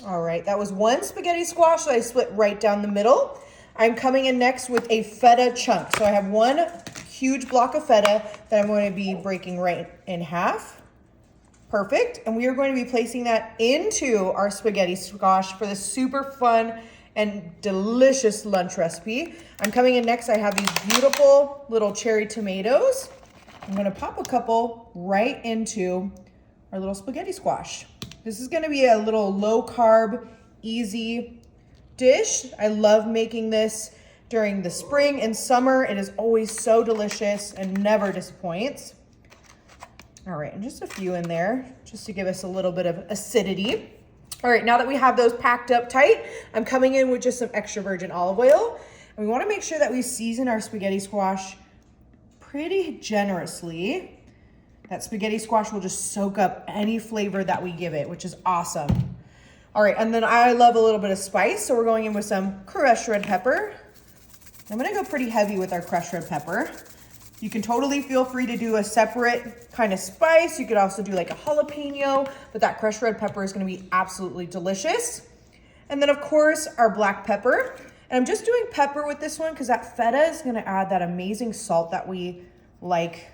All right, that was one spaghetti squash that I split right down the middle. I'm coming in next with a feta chunk. So I have one huge block of feta that I'm going to be breaking right in half. Perfect. And we are going to be placing that into our spaghetti squash for this super fun and delicious lunch recipe. I'm coming in next, I have these beautiful little cherry tomatoes. I'm gonna pop a couple right into our little spaghetti squash. This is gonna be a little low carb, easy dish. I love making this during the spring and summer. It is always so delicious and never disappoints. All right, and just a few in there, just to give us a little bit of acidity. All right, now that we have those packed up tight, I'm coming in with just some extra virgin olive oil. And we wanna make sure that we season our spaghetti squash pretty generously. That spaghetti squash will just soak up any flavor that we give it, which is awesome. All right, and then I love a little bit of spice, so we're going in with some crushed red pepper. I'm gonna go pretty heavy with our crushed red pepper. You can totally feel free to do a separate kind of spice. You could also do like a jalapeno, but that crushed red pepper is gonna be absolutely delicious. And then of course, our black pepper. And I'm just doing pepper with this one because that feta is gonna add that amazing salt that we like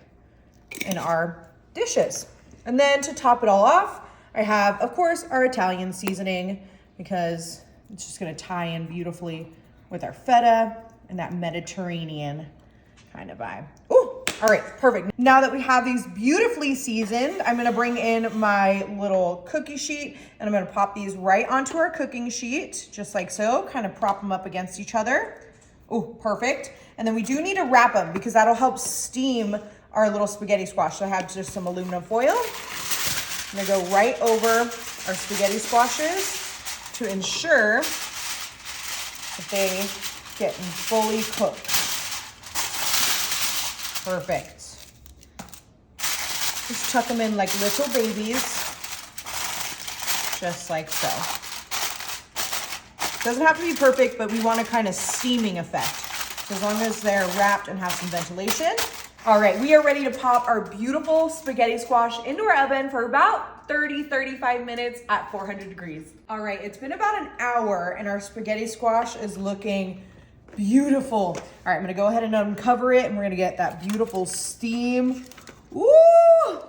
in our dishes. And then to top it all off, I have, of course, our Italian seasoning because it's just gonna tie in beautifully with our feta and that Mediterranean kind of vibe. Ooh, all right, perfect. Now that we have these beautifully seasoned, I'm gonna bring in my little cookie sheet and I'm gonna pop these right onto our cooking sheet, just like so, kind of prop them up against each other. Ooh, perfect. And then we do need to wrap them because that'll help steam our little spaghetti squash. So I have just some aluminum foil. I'm gonna go right over our spaghetti squashes to ensure that they get fully cooked. Perfect. Just tuck them in like little babies, just like so. Doesn't have to be perfect, but we want a kind of steaming effect. So as long as they're wrapped and have some ventilation. All right, we are ready to pop our beautiful spaghetti squash into our oven for about 30-35 minutes at 400 degrees. All right, it's been about an hour and our spaghetti squash is looking beautiful. All right, I'm gonna go ahead and uncover it and we're gonna get that beautiful steam. Ooh,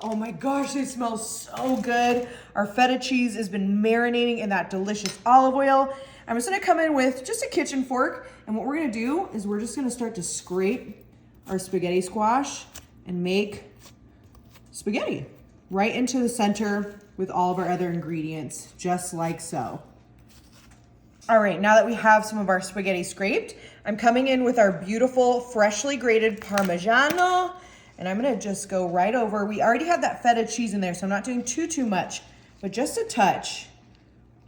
oh my gosh, they smell so good. Our feta cheese has been marinating in that delicious olive oil. I'm just gonna come in with just a kitchen fork and what we're gonna do is we're just gonna start to scrape our spaghetti squash and make spaghetti right into the center with all of our other ingredients, just like so. All right, now that we have some of our spaghetti scraped, I'm coming in with our beautiful freshly grated Parmigiano, and I'm gonna just go right over. We already have that feta cheese in there, so I'm not doing too much, but just a touch.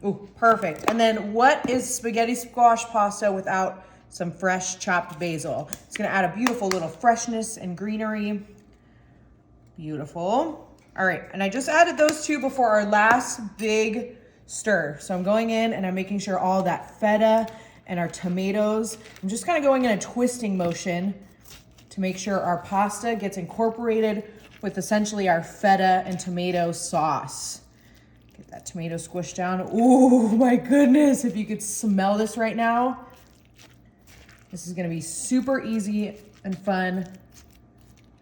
Ooh, perfect. And then what is spaghetti squash pasta without some fresh chopped basil? It's gonna add a beautiful little freshness and greenery. Beautiful. All right, and I just added those two before our last big stir. So I'm going in and I'm making sure all that feta and our tomatoes, I'm just kind of going in a twisting motion to make sure our pasta gets incorporated with essentially our feta and tomato sauce. Get that tomato squished down. Ooh, my goodness, if you could smell this right now. This is gonna be super easy and fun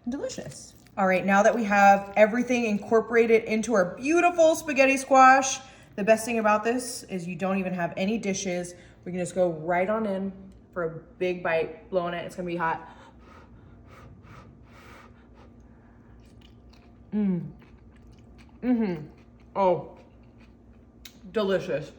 and delicious. All right, now that we have everything incorporated into our beautiful spaghetti squash, the best thing about this is you don't even have any dishes. We can just go right on in for a big bite, blowing it. It's gonna be hot. Oh, delicious.